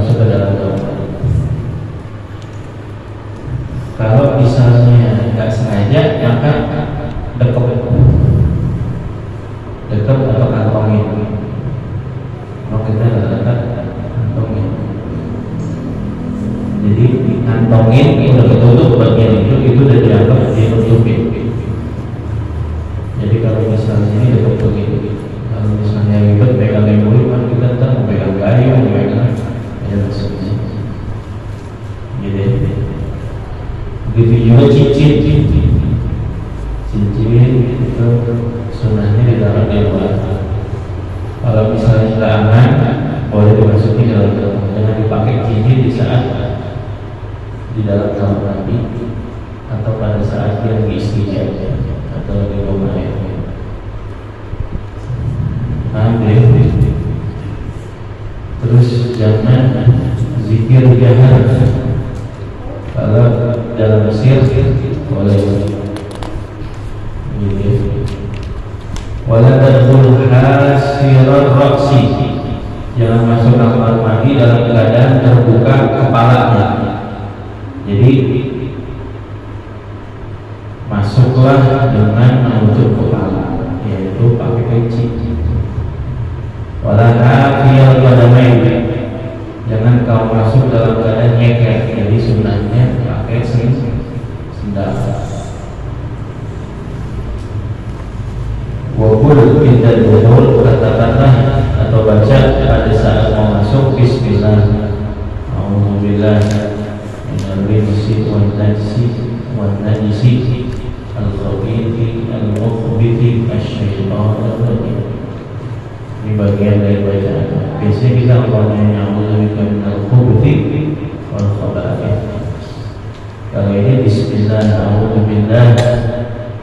masuk ke dalam kamar. Kalau misalnya nggak sengaja, maka dekat atau kantongin. Kalau kita dekat kantongin, jadi kantongin udah ketutup bagian itu udah dianggap ditutupin. Jadi kalau misalnya ini dekat begini, kalau misalnya ribet pegang memori, kan kita ntar mau pegang kayu, mau pegang ya maksudnya. Jadi begitu juga cincin itu sunahnya di dalam luar. Kalau misalnya sudah aman, boleh dimasuki dalam kamar. Jangan dipakai cincin di saat di dalam kamar mandi atau pada saat dia lagi istijab atau lagi rumah air. Terus jangan zikir jahar. Kalau dalam Mesir boleh. Wala tadkhul hasirar ra'si. Jangan masuk kamar mandi dalam keadaan terbuka kepalanya. Jadi masuklah dengan menutup kepala, yaitu pakai peci. Wala hafiyal qadamain. Jangan kau masuk dalam keadaan nyeker. Jadi sunahnya pakai sendal. Waqul inda dukhul, katakanlah atau baca pada saat mau masuk bismillah. A'udzubillahi minal rijsi wan najisi al-khabithi al-mukhbithi asy-syaithanir rajim. Ini bagian dari bacaan. Biasanya kita ngomongnya a'udzubika minal khubuthi wal khaba'ith. Kalau ini bismillah, a'udzubillahi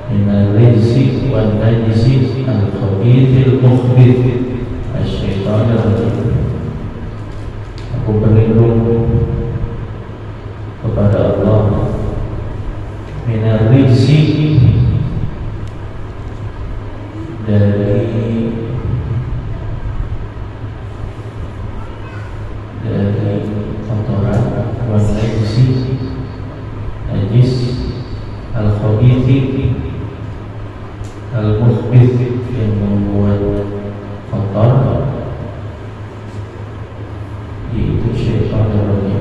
minal rijsi wan najisi al-khabithil mukhbith asy-syaithanir rajim. Aku berlindung kepada Allah minal rijsi, dari kotoran, wan najisi najis, al-khabithi al-mukhbith yang membuat kotor, yaitu syaitanir rajim.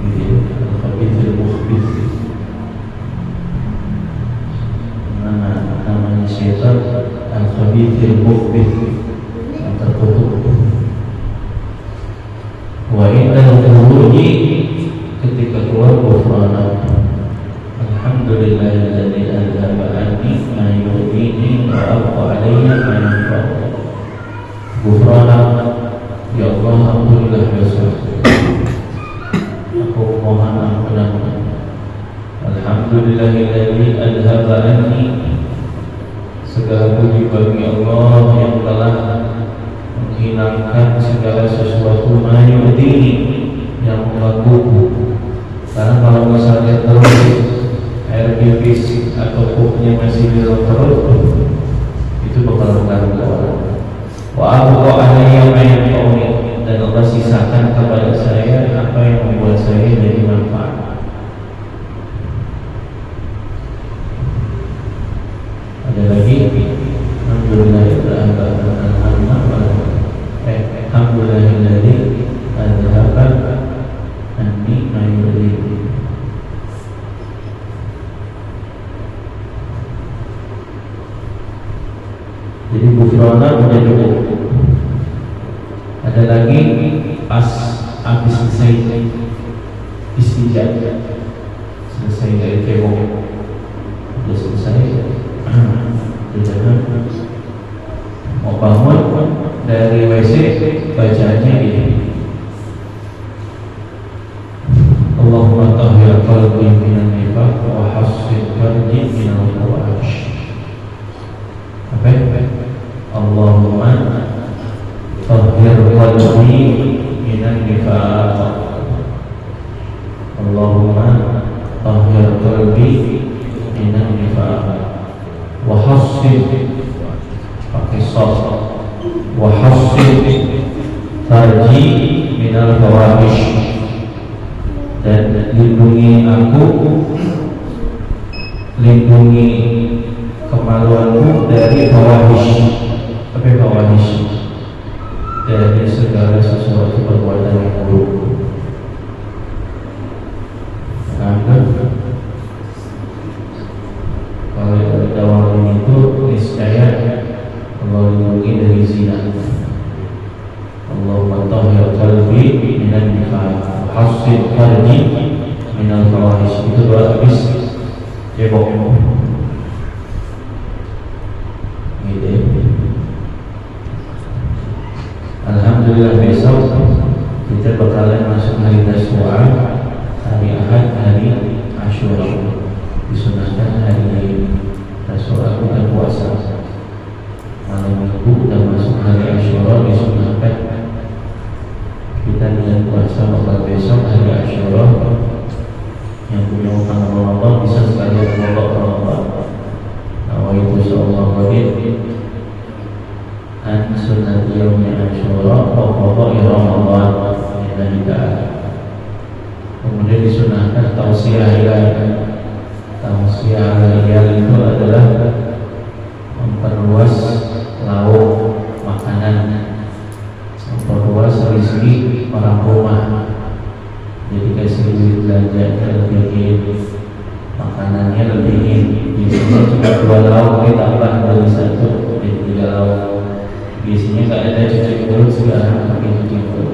Al-khabith al-mukhbith, namanya syaitan al-khabith al-mukhbith yang tertutup. Wa inna al-khuruji, ketika keluar ghufranak. Alhamdulillahilladzi adhaba anni ma yu'dini wa abqa alayya ma yanfa'u. Ghufranak, ya Allah, ampunilah dosaku. Aku mohon ampunanmu. Alhamdulillahilladzi adhaba anni, segala puji bagi Allah yang telah menghilangkan segala sesuatu ma yu'dini, yang menggangguku. Karena kalau misalnya terus air pipis atau pupnya masih di dalam perut, itu bakal mengganggu orang. Wa abqa alayya ma yanfa'uni, dan Allah sisakan kepada saya apa yang membuat saya jadi manfaat. Ada lagi, alhamdulillahilladzi adhaba anni ma yu'dini. Jadi ghufranak udah cukup. Ada lagi pas habis selesai istijab, selesai dari kemo, udah selesai, jangan mau bangun dari WC, bacaannya ini, Allahumma tahhir qalbi minan nifaq wa hassin qalbi minal fawahish. Allahumma tahhir qalbi minan nifaq. Allahumma tahhir qalbi minan nifaq wa hassin, pakai shad, wa hassin farji minal fawahish, dan lindungi aku, lindungi kemaluanku dari fawahish. Apa fawahish? Dari segala sesuatu perbuatan yang buruk. Kalau dakwah itu niscaya Allah lindungi dari zina. Allahumma tahhir qalbi minan nifaq, hassid farji minal fawahish. Itu doa habis cebok. Gitu. Alhamdulillah besok kita bakalan masuk hari Tasu'a, hari Ahad, hari Asyura. Disunahkan hari Tasu'a bukan puasa. Malam Minggu dan masuk hari Asyura disunahkan kita dengan puasa. Maka besok hari Asyura yang punya utang Ramadan bisa sekalian melok Ramadan. Nawaitu sallallahu alaihi an sunnati yaumi Asyura wa qada'i Ramadan lillahi ta'ala. Kemudian disunahkan tausiah hilal. Tausiah hilal itu adalah memperluas lauk makanan, memperluas rezeki orang rumah. Jadi kasih duit belanjanya lebihin, makanannya lebihin. Biasanya cuma 2 lauk, ditambah dari 1 jadi 3 lauk. Biasanya nggak ada cuci mulut, sekarang pakai cuci mulut.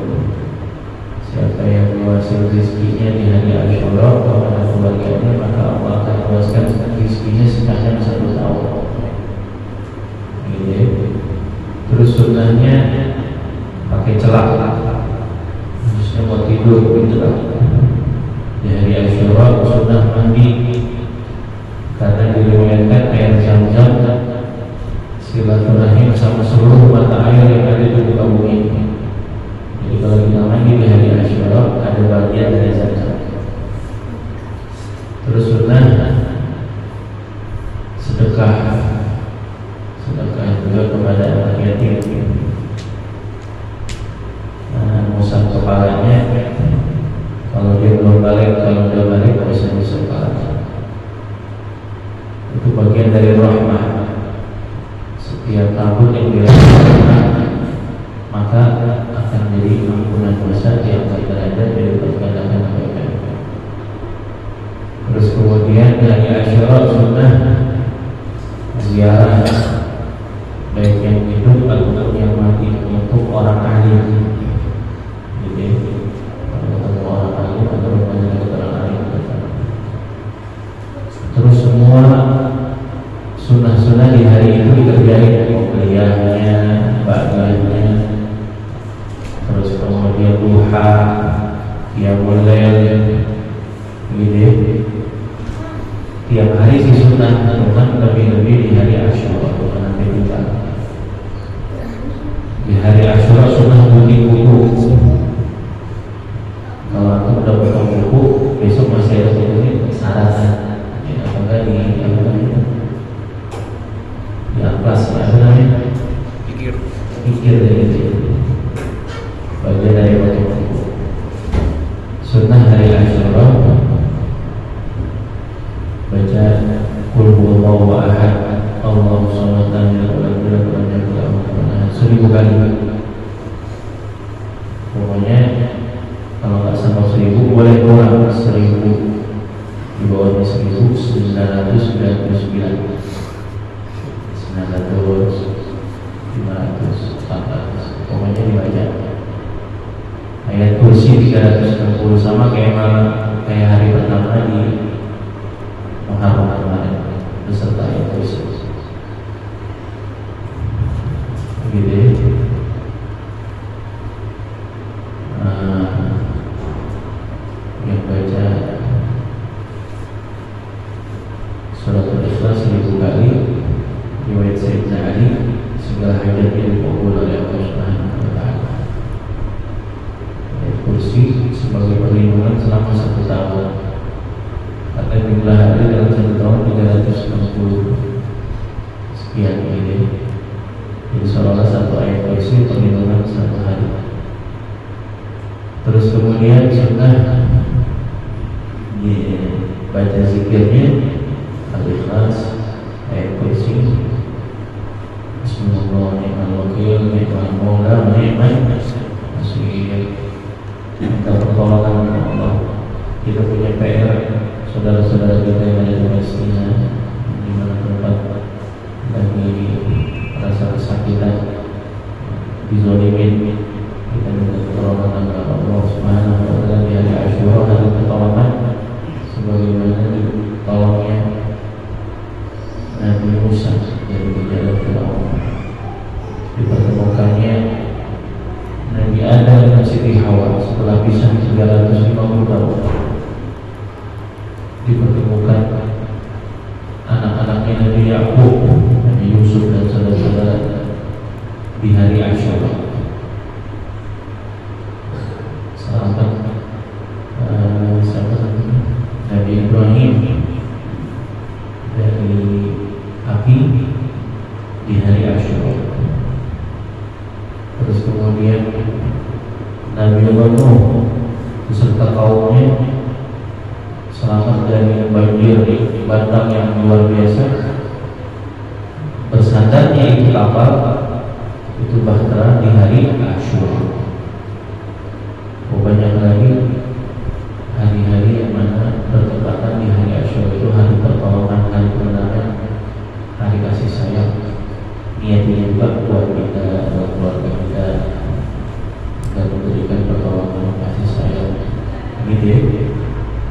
Siapa yang luasin rezekinya di hari Asyura kepada keluarganya, maka Allah akan luaskan rezekinya sepanjang 1 tahun. Gitu. Terus sunnahnya pakai celak. Harusnya mau tidur gitu lah. Di hari Asyura sunnah mandi, karena diriwayatkan air Zam-Zam silaturahim sama seluruh mata air yang ada di muka bumi. Jadi kalau kita mandi di hari Asyura ada bagian dari Zam-Zam. Terus sunnah sedekah, sedekah juga kepada anak yatim. Musang kepalanya, kalau dia belum balik, kalau dia balik bisa musang kepalanya. Itu bagian dari rahmah. Setiap tahun yang dilakukan maka akan jadi ampunan dosa, diangkat derajat, didapatkan dengan kebaikan. Terus kemudian dari Asyura sunnah ziarah, baik yang hidup ataupun yang mati, untuk orang ahli. Jadi kalau ketemu orang ahli atau banyak orang ahli. Terus semua sunnah-sunnah di hari itu dikerjain, kuliahnya, bagainya. Terus kemudian duha, qiyamul lail, gitu. Tiap hari sih sunnah, bukan lebih-lebih di hari Asyura, bukan nanti kita. Di hari Asyura sunnah bunyi buku. Kalau aku udah buka buku, besok masih ada ini saranan. Ya, apakah di apa namanya? Di amplas, apa namanya? Pikir dari itu. Bagian dari baca buku. Sunnah hari Asyura baca Qul huwallahu ahad, Allahu samad, lam yalid walam yulad walam yakul lahu kufuwan ahad 1000 kali. Pokoknya kalau nggak sampai 1000 boleh kurang 1000, di bawah 1000 999, 900, 500, 400, pokoknya dibaca. Ayat kursi 360 sama kayak hari pertama di Muharram kemarin beserta ayat kursi. Gitu. Yang baca surat Al-Ikhlas 1000 kali, riwayat Sayyidina Ali, segala hajatnya dikabul oleh Allah Subhanahu wa Ta'ala. Ayat kursi sebagai perlindungan selama 1 tahun. Kata jumlah hari dalam 1 tahun 360 sekian ini. Jadi seolah-olah 1 ayat kursi perlindungan 1 hari. Terus kemudian sunnah baca zikirnya Al-Ikhlas, ayat kursi, Bismillah, ni'mal wakil, ni'mal maula, ni'mal nasir. Minta pertolongan kepada Allah. Kita punya PR, saudara-saudara kita yang ada di Palestina, di mana tempat lagi rasa kesakitan, dizolimin. Kita minta pertolongan kepada Allah Subhanahu wa Ta'ala di hari Asyura, hari pertolongan, sebagaimana ditolongnya Nabi Musa dari kejaran Firaun, dipertemukannya Nabi Adam dan Siti Hawa setelah pisah 350 tahun, dipertemukan anak-anaknya Nabi Yakub, Nabi Yusuf dan saudara-saudara di hari Asyura. Sahabat Nabi Ibrahim dari api di hari Asyura. Terus kemudian Nabi Nuh beserta kaumnya selamat dari banjir bandang yang luar biasa. Bersandarnya itu kapal itu bahtera di hari Asyura. Banyak lagi hari-hari yang mana bertepatan di hari Asyura, itu hari pertolongan, hari kemenangan, hari kasih sayang. Niatnya juga buat kita, buat keluarga kita, dan memberikan pertolongan kasih sayang, gitu ya.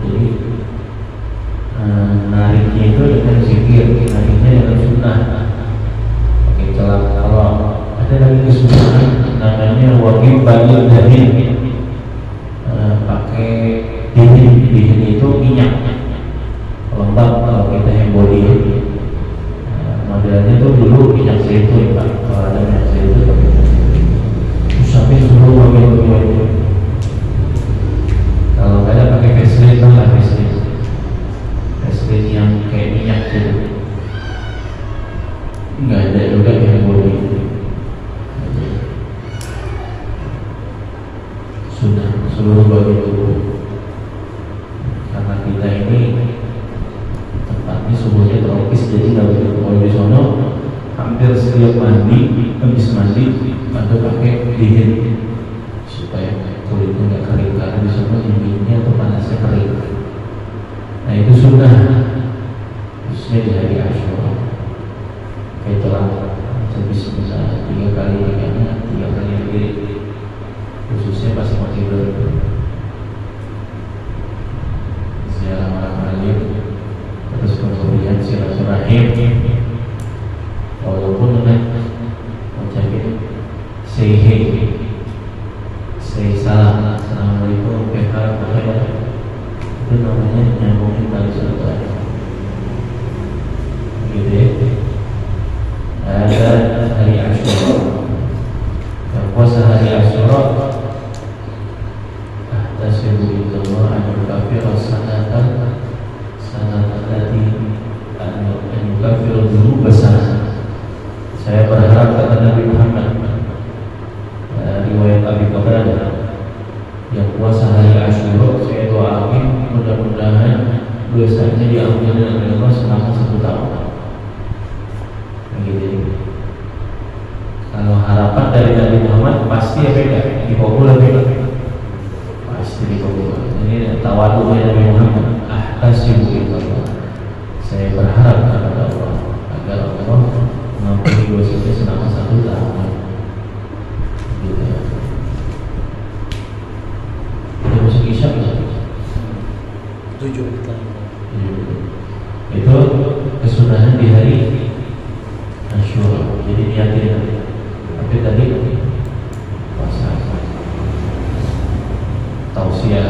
Jadi nariknya itu dengan zikir, nariknya dengan sunnah. Oke, kalau ada lagi kesunahan namanya wajib banjir daging, pakai dingin itu minyak lembab. Kalau kita yang body modelnya tuh dulu minyak zaitun, Pak. Kalau ada minyak zaitun pakai minyak zaitun. Sampai suruh pakai itu. Kalau nggak ada pakai Vaseline lah, Vaseline yang kayak minyak gitu. Nggak ada juga yang body. Sudah seluruh bagian tubuh. Karena kita ini tempatnya suhunya tropis, jadi nggak boleh kalau di sono hampir setiap mandi, habis mandi ada pakai dingin supaya kulitnya nggak kering, karena di sono dinginnya atau panasnya kering. Nah itu sunnah, khususnya di hari Asyura. Kayak telah Bismillah 3 kali di kanan, 3 kali di kiri, khususnya pas mau tidur. Ziarah orang alim, terus kemudian silaturahim. Walaupun mengucapkan say hey, say salam, assalamualaikum, kehal, itu namanya nyambungin tali silaturahim. Gitu ya. Ada hari Asyura, yang puasa hari Asyura tasbihu illallah an yukafir sanatan lati an yukafir dzunub sanah. Saya berharap kata Nabi Muhammad, riwayat Abi Qatada, yang puasa hari Asyura saya doakan mudah-mudahan dosanya diampuni oleh Allah selama 1 tahun. Begitu. Kalau harapan dari Nabi Muhammad pasti ya beda, dikabul beda. Pasti dikabul. Ini tawadhu'nya Nabi Muhammad. Ahtasibu illallah. Saya berharap kepada Allah agar Allah mengampuni dosanya selama 1 tahun. Gitu ya. Kita masuk isya nggak? 7. Itu kesunahan di hari Asyura. Jadi niatin. Tapi tadi puasa. Tausiah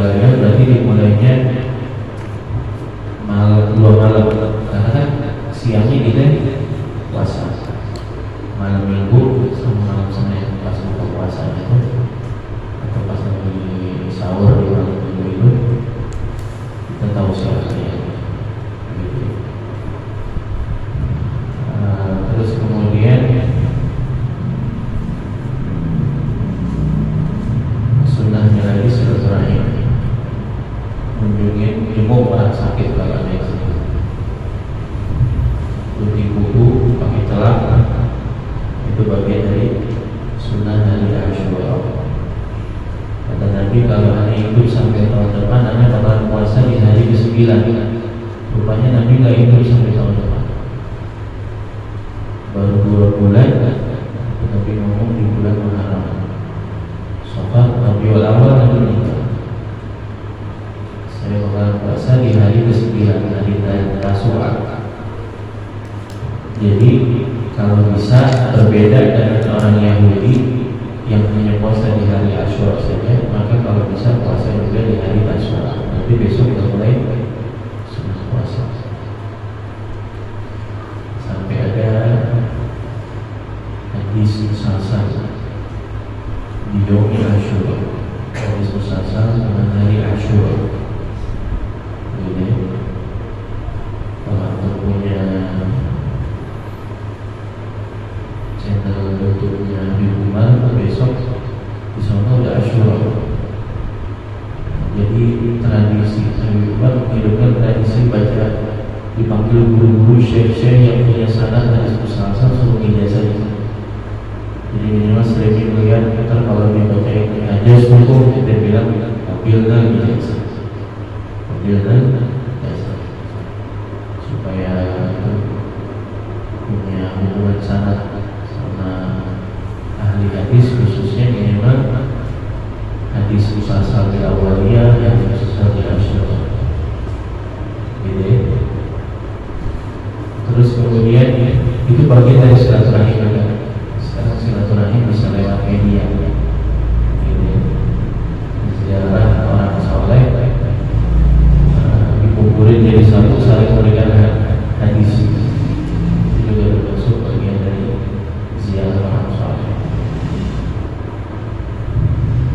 lagi berarti dimulainya malam 2 malam. Karena kan siangnya kita puasa. Malam Minggu sama malam Senin pas buka puasa itu, atau pas lagi sahur di malam Minggu itu, kita tausiah lagi. Terus kemudian dari sunnah hari Asyura. Kata Nabi, kalau Anda hidup sampai tahun depan, Anda bakal puasa di hari ke-9. Rupanya Nabi nggak hidup sampai tahun depan, baru 2 bulan Nabi ngomong di bulan Muharram. Sofar Rabiul Awal Nabi meninggal. Saya bakal puasa di hari ke-9, hari Tasyura. Jadi kalau bisa berbeda dengan orang Yahudi yang hanya puasa di hari Asyura saja, maka kalau bisa puasa juga di hari Tasyura. Nanti besok kita mulai sunnah puasa. Sampai ada hadis musalsal di Yomi Asyura, hadis musalsal dengan hari Asyura. Jadi kalau anda punya channel YouTube-nya di rumah, besok di sana ada Asyura. Jadi tradisi Nabi Umar menghidupkan tradisi baca, dipanggil guru-guru syekh-syekh yang punya sanad hadis musalsal suruh ijazah. Jadi minimal 1.000 miliar ntar kalau dia baca ini aja suruh kita bilang mobilnya ijazah, mobilnya ijazah, supaya punya hubungan sanad sama ahli hadis, khususnya minimal hadis musalsal di awaliyah yang musalsal di Asyura. Gitu. Terus kemudian itu bagian dari silaturahim juga. Sekarang silaturahim bisa lewat media. Gitu. Ziarah orang soleh, dikumpulin jadi satu, saling memberikan hadis. Itu juga termasuk bagian dari ziarah orang soleh.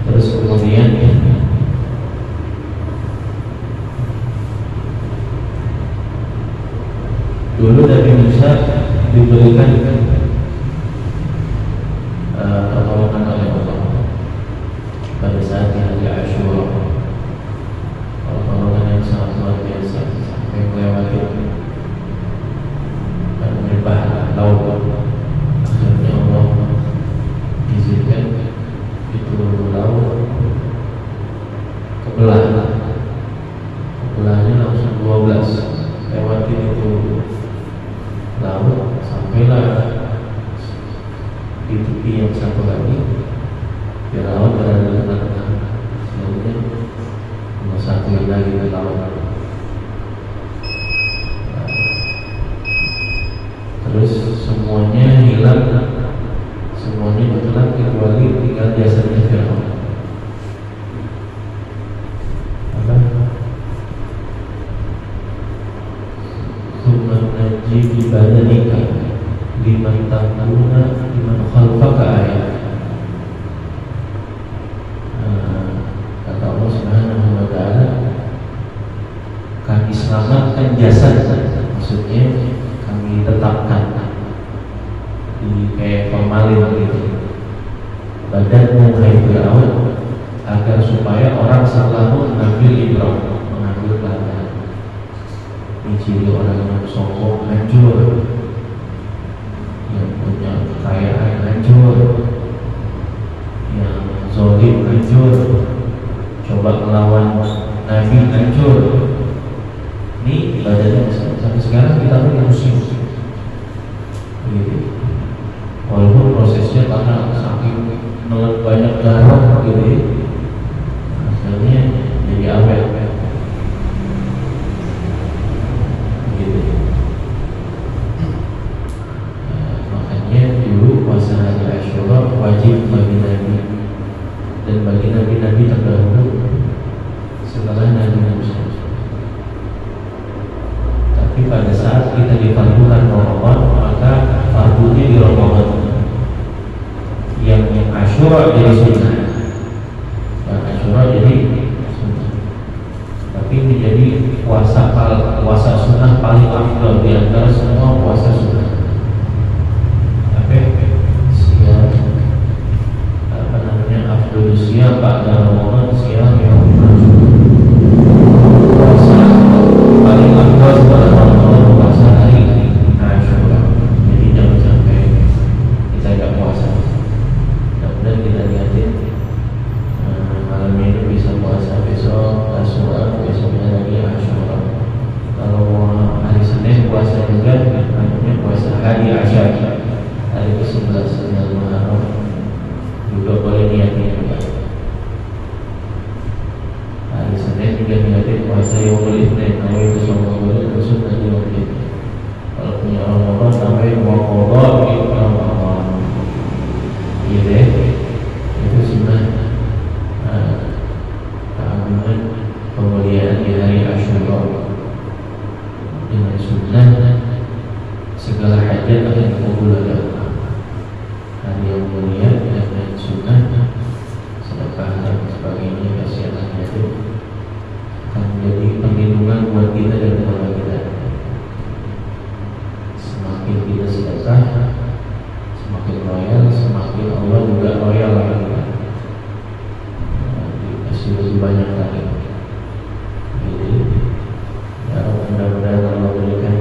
Terus kemudian dulu Nabi Musa diberikan pertolongan oleh Allah pada saat di hari Asyura. Pertolongan yang sangat luar biasa sampai melewati dan menyebah laut. Akhirnya Allah izinkan itu laut kebelahnya langsung 12, lewati itu laut sampailah di tepi yang satu lagi. Firaun berada di tengah-tengah, lautnya satu lagi ke laut. Terus semuanya hilang, semuanya ditelan kecuali tinggal jasadnya Firaun. Najib badanika liman takuna liman khalfaka ayat. Kata Allah Subhanahu wa ta'ala, kami selamatkan jasad, maksudnya kami tetapkan di kayak formalin gitu badanmu hai Firaun, agar supaya orang selalu mengambil ibrah, mengambil pelajaran. Ini ciri orang yang sombong hancur, yang punya kekayaan hancur, yang zalim hancur, coba melawan Nabi hancur. Ini ibadahnya sampai sekarang kita punya musim. Walaupun prosesnya karena saking menelan banyak darah gitu, hasilnya jadi awet. Makanya dulu puasa hari Asyura wajib bagi Nabi dan bagi Nabi-Nabi terdahulu setelah Nabi Musa. Tapi pada saat kita difardukan Ramadan, maka fardunya di Ramadan. Yang Asyura jadi sunnah, yang Asyura jadi sunnah. Tapi ini jadi puasa sunnah paling afdal di antara semua puasa sunnah. Afdal siam pada Ramadan siam yang puasa paling afdal pada Ramadan puasa hari Asyura. Jadi jangan sampai kita tidak puasa. kita dan keluarga kita. Semakin kita sedekah, semakin loyal, semakin Allah juga loyal kepada kita. Dikasih lebih banyak lagi. Jadi ya, mudah-mudahan Allah berikan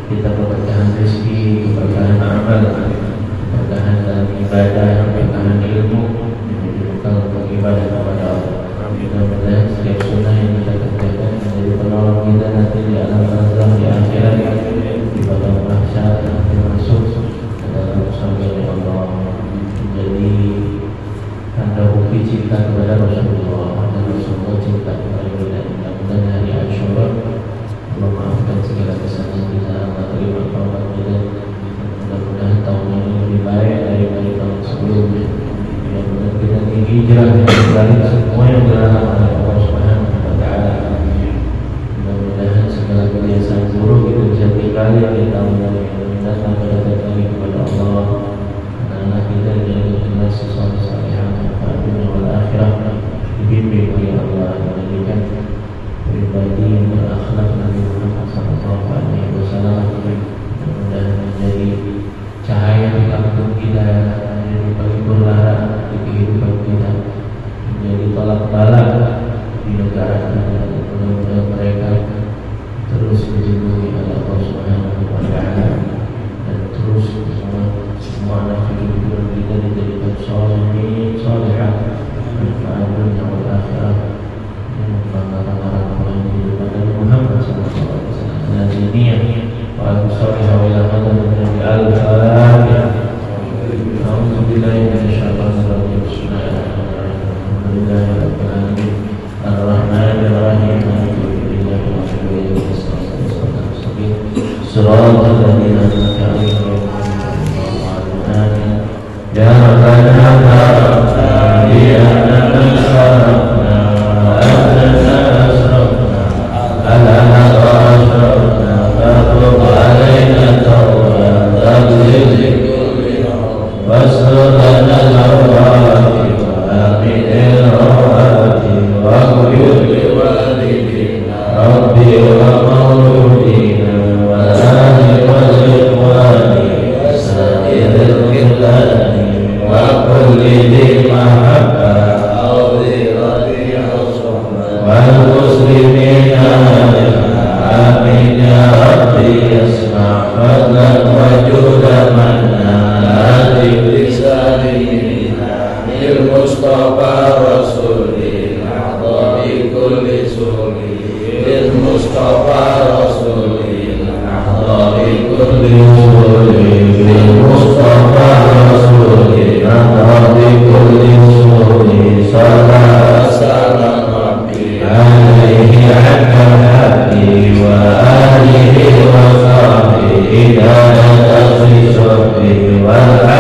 kita keberkahan rezeki, keberkahan amal, keberkahan dalam ibadah, keberkahan ilmu, menjadi bekal untuk ibadah kepada Allah. Mudah-mudahan setiap sunnah yang kita kerjakan menjadi penolong kita nanti di alam barzakh, di akhirat, di padang mahsyar, nanti masuk ke dalam surga Allah, menjadi tanda bukti cinta kepada Rasulullah dan Rasulullah cinta kepada kita. Mudah-mudahan hari Asyura Allah maafkan segala kesalahan kita, Allah terima taubat kita. Mudah-mudahan tahun ini lebih baik dari tahun sebelumnya. Mudah-mudahan kita hijrah yang berbalik semua yang dilarang oleh Allah Subhanahu wa Ta'ala. Mudah-mudahan segala kebiasaan buruk itu bisa tinggalin di tahun yang datang pada kembali kepada Allah. Anak-anak kita jadi generasi saleh-salehah pada dunia wal akhirah, dibimbing oleh Allah, menjadikan pribadi yang berakhlak Nabi Muhammad SAW. Mudah-mudahan menjadi cahaya di kampung kita, menjadi pelipur lara di kehidupan kita, menjadi tolak balak di negara kita. Mudah-mudahan mereka terus dilindungi oleh Allah Subhanahu wa Ta'ala dan terus semua anak cucu kita dijadikan sholihin, sholihah, manfaat dunia wal akhirah, yang membanggakan orang tua yang hidup pada Muhammad SAW. Dan ini وأصلي إلى قدر النبي الفاتحة. أعوذ بالله من الشيطان الرجيم. بسم الله الرحمن الرحيم. الحمد لله رب العالمين الرحمن الرحيم مالك يوم الدين إياك نعبد وإياك نستعين اهدنا الصراط المستقيم صراط الذين أنعمت عليهم غير المغضوب عليهم ولا الضالين. يا ربنا فرحنا بأننا أشركنا وأننا أشركنا على ما أشركنا فاغفر علينا توبة تغفر واستر لنا العورات وآمن الروعات واغفر لوالدينا ربي ومولودينا والأهل والإخوان وسائر الخلان وكل ذي محبة أو ذي رضي أو صحبة والمسلمين آمين يا ربي اسمع فضلا وجودا منا هذه بلساننا للمصطفى رسول الأعضاء كل سور للمصطفى رسول الأعضاء كل سور للمصطفى رسول الأعضاء كل سور صلى وسلم ربي عليه عن الحبيب وآله وصحبه إلى نفس صحبه والعالم